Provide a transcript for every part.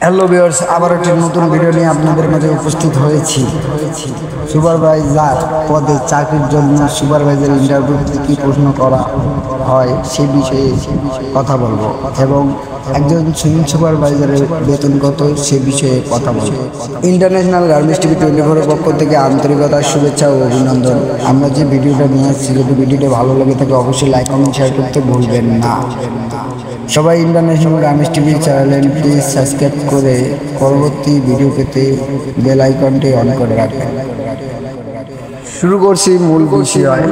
Hello viewers, আবার একটি নতুন ভিডিও নিয়ে আপনাদের মাঝে উপস্থিত হয়েছি। সুপারভাইজার পদে চাকরির জন্য সুপারভাইজার ইন্টারভিউতে কী প্রশ্ন করা হয় সে বিষয়ে কথা বলবো এবং একজন সুইং সুপারভাইজারের বেতন কত সে বিষয়ে কথা বলবো। ইন্টারন্যাশনাল গার্মেন্টস টিভি 24 পক্ষ থেকে আন্তরিকতার শুভেচ্ছা ও অভিনন্দন। আমরা যে ভিডিওটা নিয়ে আসছি, যদি ভিডিওটা ভালো লেগে থাকে অবশ্যই লাইক কমেন্ট শেয়ার করতে ভুলবেন না। সবাই ইন্টারন্যাশনাল গার্মেন্টস টিভি চ্যানেলটি সাবস্ক্রাইব করে পরবর্তী ভিডিও পেতে বেল আইকনটি অন করে রাখবেন। শুরু করছি মূল বিষয়।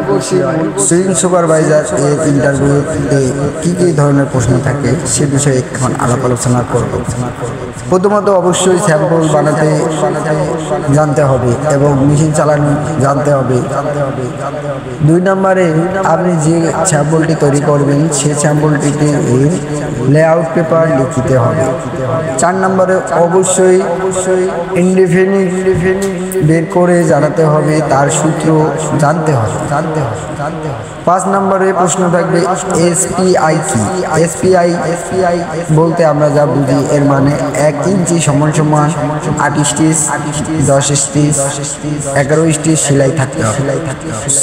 সুইং সুপারভাইজার এর ইন্টারভিউতে কী কী ধরনের প্রশ্ন থাকে সে বিষয়ে এখন আলাপ আলোচনা করব। প্রথমত অবশ্যই স্যাম্পল বানাতে জানতে হবে এবং মেশিন চালানো জানতে হবে। 2 নম্বরে আপনি যে স্যাম্পলটি তৈরি করবেন সেই স্যাম্পলটিতে লেআউট পেপার লিখিতে হবে। 4 নম্বরে অবশ্যই ইনডিফিনিট বের করে জানাতে হবে, তার সূত্র জানতে হবে। 5 নম্বরে প্রশ্ন থাকবে এসপিআই কি। এসপিআই বলতে আমরা যা বুঝি এর মানে 1 ইঞ্চি সমান 8 স্টিচ, 10 স্টিচ, 11 স্টিচ সেলাই থাকতে হবে।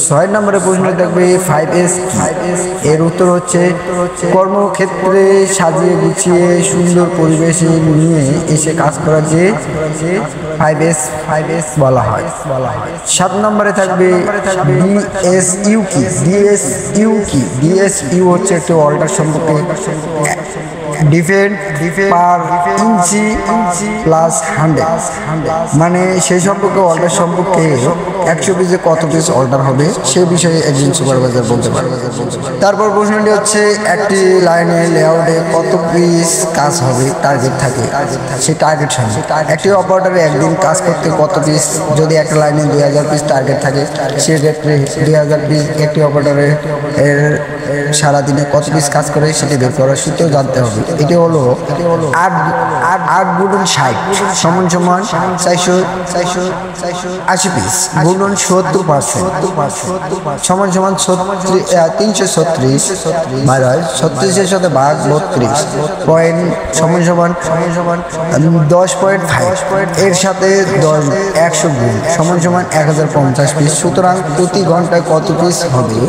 6 নম্বরে প্রশ্ন থাকবে 5S কি। এর উত্তর হচ্ছে কর্মক্ষেত্রে সাজিয়ে গুছিয়ে সুন্দর পরিবেশে নিয়ে এসে কাজ করা যে 5S বলা হয়। 7 নম্বরে থাকবে ডিএসইউ কি। ডিএসইউ হচ্ছে একটি অল্টার সম্পর্কে ডিফেন্ড পার ইঞ্চি প্লাস 100, মানে সেই সম্পর্কে অল্টার সম্পর্কে 100 পিসে কত পিস অল্টার হবে সে বিষয়ে একজন সুপারভাইজার বলতে পারে। তারপর প্রশ্নটি হচ্ছে একটি লাইনে লেআউটে কত পিস কাজ হবে টার্গেট থাকে, সেই টার্গেট সামনে একটি অপারেটরে একদিন কাজ করতে কত পিস, যদি একটা লাইনে 2000 পিস টার্গেট থাকে সেক্ষেত্রে 2000 পিস একটি অপারেটরে সারাদিনে কত পিস কাজ করে সেটি বের করার সূত্র জানতে হবে। এটি হলো 8 গুণন 60 সমান 480 পিস গুণন 70% সমান 336 36-এর সাথে ভাগ 32 পয়েন্ট সমান 10.5 এর সাথে 100 গুণ সমান 1050 পিস। সুতরাং প্রতি ঘন্টায় কত পিস হবে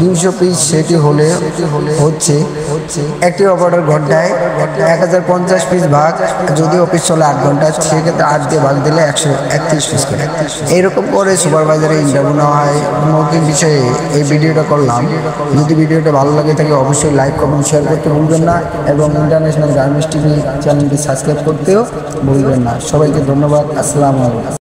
200 পিস। সেটি হচ্ছে একটি অপারেটর ঘন্টায় 1050 পিস ভাগ, যদি অফিস চলে 8 ঘন্টা সেক্ষেত্রে 8 দিয়ে ভাগ দিলে 131 পিস করে। এইরকম করে সুপারভাইজারের ইন্টারভিউ নেওয়া হয়। মৌখিক বিষয়ে এই ভিডিওটা করলাম। যদি ভিডিওটা ভালো লাগে থাকে অবশ্যই লাইক কমেন্ট শেয়ার করতে ভুলবেন না এবং ইন্টারন্যাশনাল গার্মেন্টস টিভি চ্যানেলটি সাবস্ক্রাইব করতেও ভুলবেন না। সবাইকে ধন্যবাদ। আসসালামু আলাইকুম।